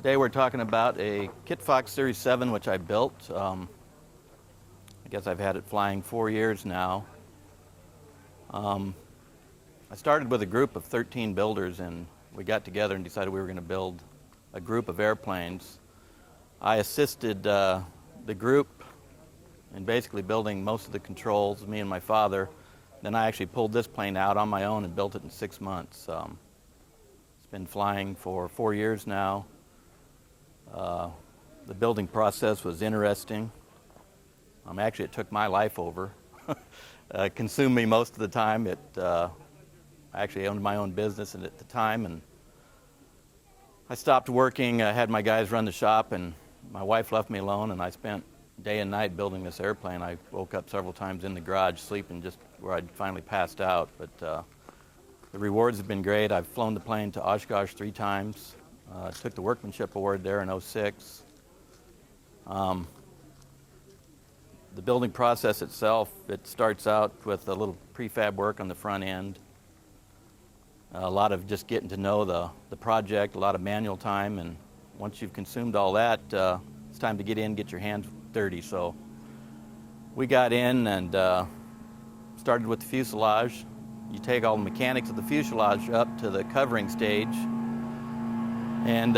Today we're talking about a Kitfox Series 7 which I built. I guess I've had it flying 4 years now. I started with a group of 13 builders, and we got together and decided we were going to build a group of airplanes. I assisted the group in basically building most of the controls, me and my father. Then I actually pulled this plane out on my own and built it in 6 months. It's been flying for 4 years now. The building process was interesting. Actually, it took my life over. Consumed me most of the time. I actually owned my own business at the time, and I stopped working. I had my guys run the shop, and my wife left me alone, and I spent day and night building this airplane. I woke up several times in the garage sleeping just where I'd finally passed out. But the rewards have been great. I've flown the plane to Oshkosh 3 times. Took the Workmanship Award there in '06. The building process itself, it starts out with a little prefab work on the front end. A lot of just getting to know the project, a lot of manual time, and once you've consumed all that, it's time to get in, get your hands dirty. So we got in and started with the fuselage. You take all the mechanics of the fuselage up to the covering stage, and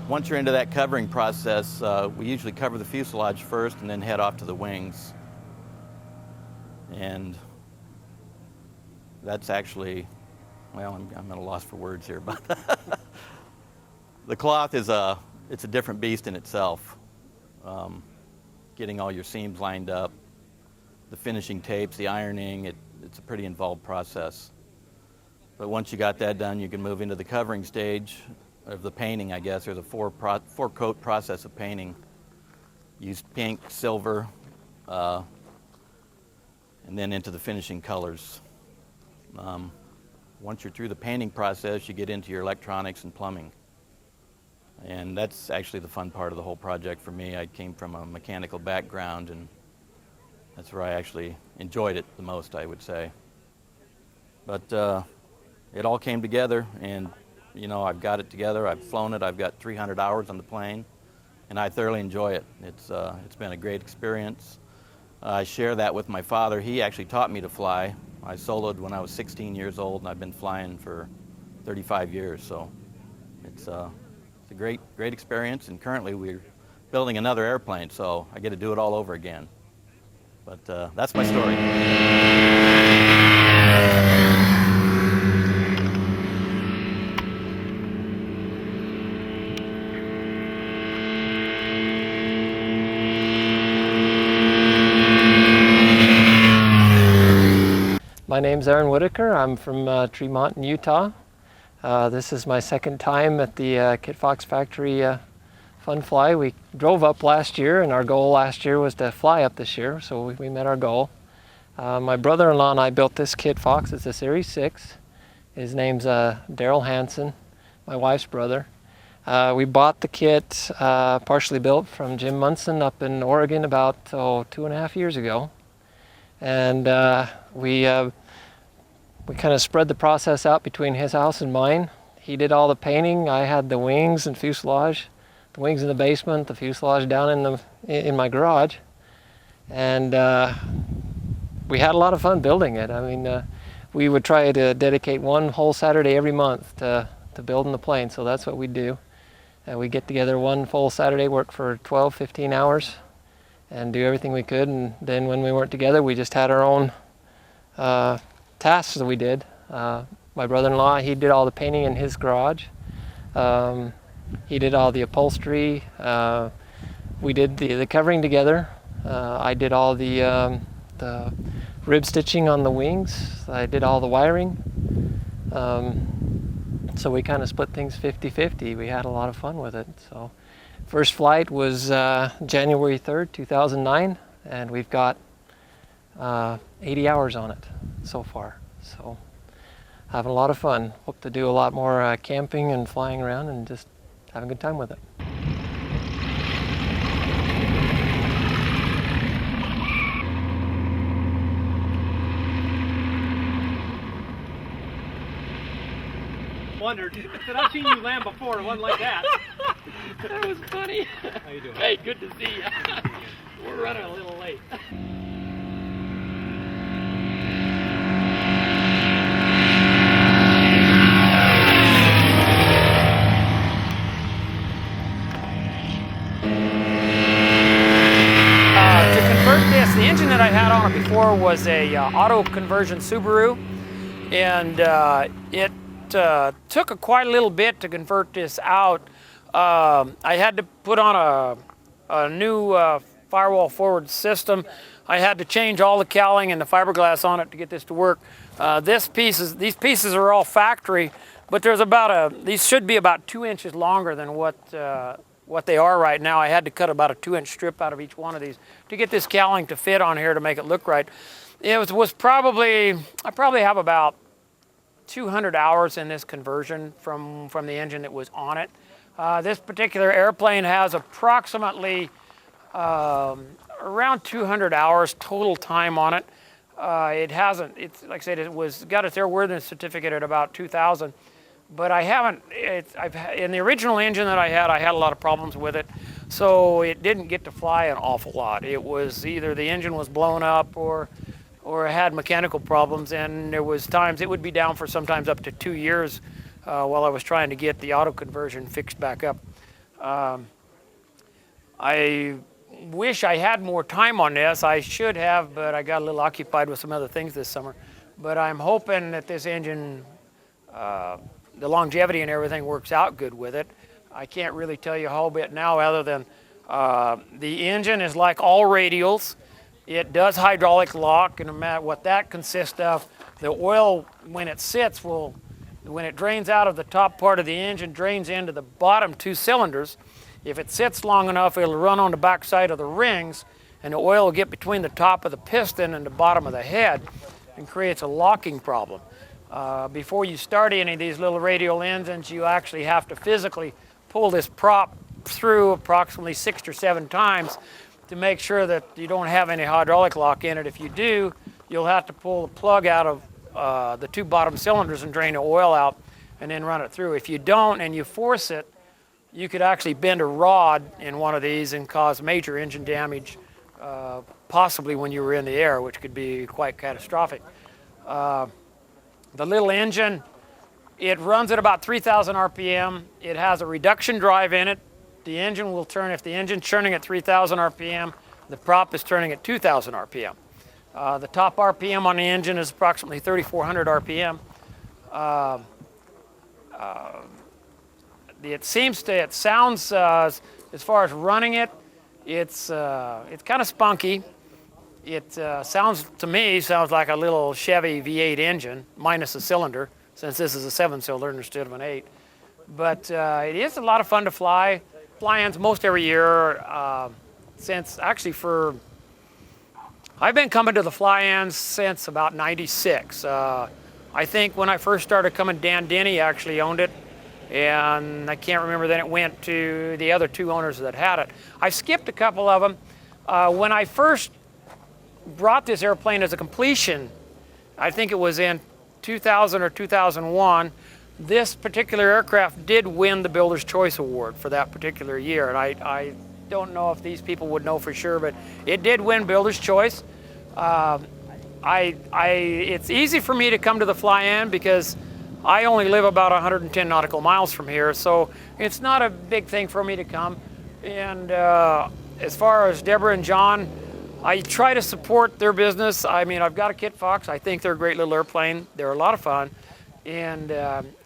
once you're into that covering process, we usually cover the fuselage first and then head off to the wings. And that's actually, well, I'm at a loss for words here, but the cloth is it's a different beast in itself. Getting all your seams lined up, the finishing tapes, the ironing, it's a pretty involved process. But once you got that done, you can move into the covering stage of the painting, I guess. There's a four-coat process of painting. Use pink, silver, and then into the finishing colors. Once you're through the painting process, you get into your electronics and plumbing. And that's actually the fun part of the whole project for me. I came from a mechanical background, and that's where I actually enjoyed it the most, I would say. But it all came together, and you know, I've got it together. I've flown it. I've got 300 hours on the plane, and I thoroughly enjoy it. It's been a great experience. I share that with my father. He actually taught me to fly. I soloed when I was 16 years old, and I've been flying for 35 years. So it's a great experience. And currently we're building another airplane, so I get to do it all over again. But that's my story. My name's Aaron Whitaker. I'm from Tremont in Utah. This is my second time at the Kitfox factory Fun Fly. We drove up last year, and our goal last year was to fly up this year, so we met our goal. My brother-in-law and I built this Kitfox. It's a Series 6. His name's Daryl Hansen, my wife's brother. We bought the kit partially built from Jim Munson up in Oregon about 2.5 years ago. And we kind of spread the process out between his house and mine. He did all the painting. I had the wings and fuselage, the wings in the basement, the fuselage down in my garage. And we had a lot of fun building it. I mean, we would try to dedicate one whole Saturday every month to building the plane. So that's what we do. We get together one full Saturday, work for 12, 15 hours, and do everything we could. And then when we weren't together, we just had our own tasks that we did. My brother-in-law, he did all the painting in his garage. He did all the upholstery. We did the covering together. I did all the rib stitching on the wings. I did all the wiring. So we kind of split things 50-50. We had a lot of fun with it. So first flight was January 3rd, 2009, and we've got 80 hours on it so far. So having a lot of fun. Hope to do a lot more camping and flying around and just having a good time with it. wondered. I said, I've seen you land before, one like that. That was funny. How you doing? Hey, good to see you. We're running a little late. The engine that I had on it before was a auto conversion Subaru, and it took quite a little bit to convert this out. I had to put on a new firewall forward system. I had to change all the cowling and the fiberglass on it to get this to work. These pieces are all factory, but there's these should be about 2 inches longer than what they are right now. I had to cut about a 2-inch strip out of each one of these to get this cowling to fit on here to make it look right. It was probably, I probably have about 200 hours in this conversion from the engine that was on it. This particular airplane has approximately around 200 hours total time on it. It's like I said, got its airworthiness certificate at about 2000. But I haven't, in the original engine that I had a lot of problems with it, so it didn't get to fly an awful lot. It was either the engine was blown up or it had mechanical problems, and there was times it would be down for sometimes up to 2 years while I was trying to get the auto conversion fixed back up. I wish I had more time on this. I should have, but I got a little occupied with some other things this summer. But I'm hoping that this engine, the longevity and everything works out good with it. I can't really tell you a whole bit now other than the engine is like all radials. It does hydraulic lock, and no matter what that consists of, the oil, when it sits, when it drains out of the top part of the engine, drains into the bottom 2 cylinders. If it sits long enough, it'll run on the back side of the rings, and the oil will get between the top of the piston and the bottom of the head and creates a locking problem. Before you start any of these little radial engines, you actually have to physically pull this prop through approximately 6 or 7 times to make sure that you don't have any hydraulic lock in it. If you do, you'll have to pull the plug out of the 2 bottom cylinders and drain the oil out and then run it through. If you don't and you force it, you could actually bend a rod in one of these and cause major engine damage, possibly when you were in the air, which could be quite catastrophic. The little engine, it runs at about 3,000 RPM. It has a reduction drive in it. The engine will turn, if the engine's turning at 3,000 RPM, the prop is turning at 2,000 RPM. The top RPM on the engine is approximately 3,400 RPM. It sounds, as far as running it, it's kind of spunky. It sounds like a little Chevy V8 engine, minus a cylinder, since this is a 7-cylinder instead of an 8. But it is a lot of fun to fly. Fly-ins most every year I've been coming to the fly-ins since about '96. I think when I first started coming, Dan Denny actually owned it, and I can't remember then it went to the other 2 owners that had it. I skipped a couple of them. When I first brought this airplane as a completion, I think it was in 2000 or 2001, this particular aircraft did win the Builder's Choice Award for that particular year. And I don't know if these people would know for sure, but it did win Builder's Choice. It's easy for me to come to the fly-in because I only live about 110 nautical miles from here, so it's not a big thing for me to come. And as far as Deborah and John, I try to support their business. I mean, I've got a Kitfox. I think they're a great little airplane. They're a lot of fun. And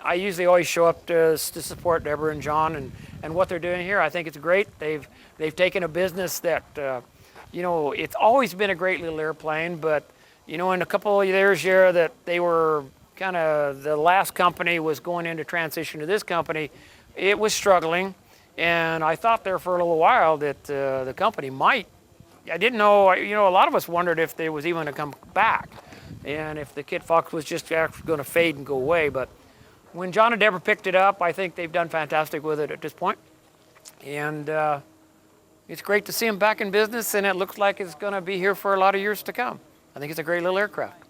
I usually always show up to support Deborah and John and what they're doing here. I think it's great. They've taken a business that, it's always been a great little airplane, but, in a couple of years here that they were kind of, the last company was going into transition to this company, it was struggling. And I thought there for a little while that the company might, I didn't know, a lot of us wondered if they was even going to come back and if the Kitfox was just actually going to fade and go away. But when John and Deborah picked it up, I think they've done fantastic with it at this point. And it's great to see them back in business, and it looks like it's going to be here for a lot of years to come. I think it's a great little aircraft.